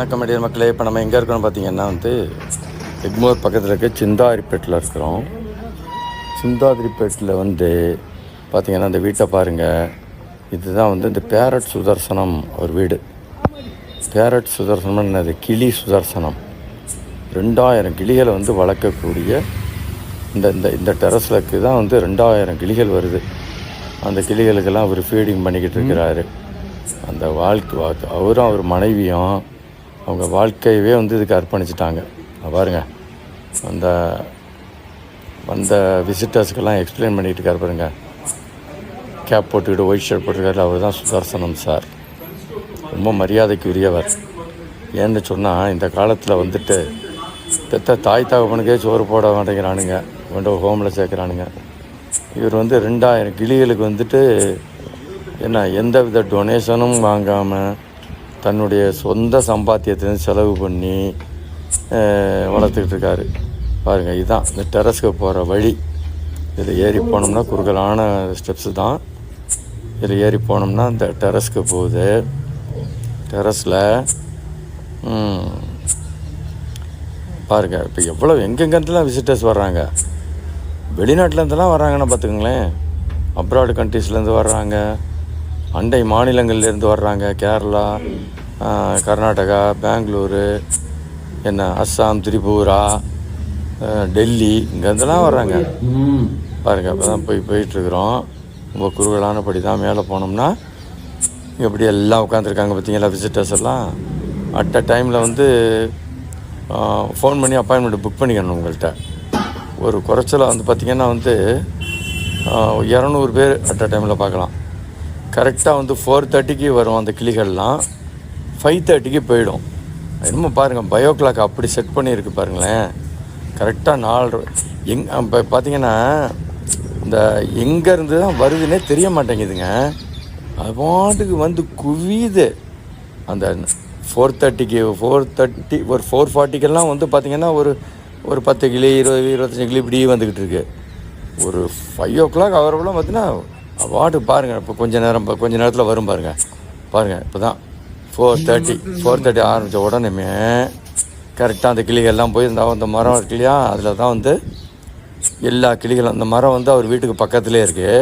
வணக்கம் அடியார் மக்களே. இப்போ நம்ம எங்கே இருக்கோம்னு பார்த்தீங்கன்னா எக்மோர் பக்கத்தில் இருக்க சிந்தாதிரிப்பேட்டில் இருக்கிறோம். சிந்தாதிரிப்பேட்டில் பார்த்திங்கன்னா இந்த வீட்டை பாருங்கள். இதுதான் இந்த பேரட் சுதர்சனம் ஒரு வீடு. பேரட் சுதர்சனம் என்னது? கிளி சுதர்சனம். 2000 கிளிகளை வளர்க்கக்கூடிய இந்த டெரஸுக்கு தான் 2000 கிளிகள் வருது. அந்த கிளிகளுக்கெல்லாம் அவர் ஃபீடிங் பண்ணிக்கிட்டு இருக்கிறாரு. அந்த அவரும் அவர் மனைவியும் அவங்க வாழ்க்கையவே இதுக்கு அர்ப்பணிச்சிட்டாங்க. பாருங்கள், அந்த விசிட்டர்ஸ்க்கெல்லாம் எக்ஸ்பிளைன் பண்ணிகிட்டு இருக்கார் பாருங்க. கேப் போட்டுக்கிட்டு ஒயிட் ஷர்ட் போட்டிருக்காரு. அவர் தான் சுதர்சனம் சார். ரொம்ப மரியாதைக்கு உரியவர். ஏன்னு சொன்னால் இந்த காலத்தில் பெத்த தாய் தகப்பனுக்கே சோறு போட மாட்டேங்கிறானுங்க, ஹோமில் சேர்க்குறானுங்க. இவர் 2000 கிளிகளுக்கு எந்த வித டொனேஷனும் வாங்காமல் தன்னுடைய சொந்த சம்பாத்தியத்திலேருந்து செலவு பண்ணி வளர்த்துக்கிட்டு இருக்காரு. பாருங்கள், இதுதான் இந்த டெரஸ்க்கு போகிற வழி. இதில் ஏறி போனோம்னா குறுகலான ஸ்டெப்ஸு தான். இதில் ஏறி போனோம்னா இந்த டெரஸ்க்கு போகுது. டெரஸில் பாருங்கள், இப்போ எவ்வளோ எங்கெங்கேருந்துலாம் விசிட்டர்ஸ் வர்றாங்க. வெளிநாட்டிலேருந்துலாம் வர்றாங்கன்னு பார்த்துக்கங்களேன். அப்ராடு கண்ட்ரீஸ்லேருந்து வர்றாங்க, அண்டை மாநிலங்கள்லேருந்து வர்றாங்க. கேரளா, கர்நாடகா, பெங்களூரு, அஸ்ஸாம், திரிபுரா, டெல்லி, இங்கேருந்துலாம் வர்றாங்க. பாருங்கள், இப்போ தான் போயிட்டுருக்குறோம். ரொம்ப குறுகலானபடி தான். மேலே போனோம்னா எப்படி எல்லாம் உட்காந்துருக்காங்க பார்த்தீங்களா விசிட்டர்ஸ் எல்லாம். அட் அ டைமில் ஃபோன் பண்ணி அப்பாயின்மெண்ட் புக் பண்ணிக்கணும். உங்கள்கிட்ட ஒரு குறைச்சல பார்த்திங்கன்னா 200 பேர் அட் அ டைமில் பார்க்கலாம். கரெக்டாக 4:30க்கு வரும் அந்த கிளிகள்லாம். 5:30க்கு போயிடும். என்னமோ பாருங்கள், பயோ கிளாக் அப்படி செட் பண்ணியிருக்கு பாருங்களேன். கரெக்டாக 4 இப்போ பார்த்திங்கன்னா இந்த எங்கேருந்து தான் வருதுன்னே தெரிய மாட்டேங்குதுங்க. அது பாட்டுக்கு குவியுது. அந்த 4:30க்கு ஒரு 4:40க்கெல்லாம் பார்த்திங்கன்னா ஒரு 10 கிளி, 20-25 கிளி இப்படி வந்துக்கிட்டு இருக்கு. ஒரு 5 o'clock அவரெல்லாம் பார்த்தீங்கன்னா வாட்டு பாருங்கள். இப்போ கொஞ்ச நேரத்தில் வரும் பாருங்கள். இப்போ தான் 4:30 ஆரம்பித்த உடனே கரெக்டாக அந்த கிளிகள்லாம் போய் அந்த மரம் இருக்கு இல்லையா, அதில் தான் எல்லா கிளிகளும். அந்த மரம் அவர் வீட்டுக்கு பக்கத்துலேயே இருக்குது.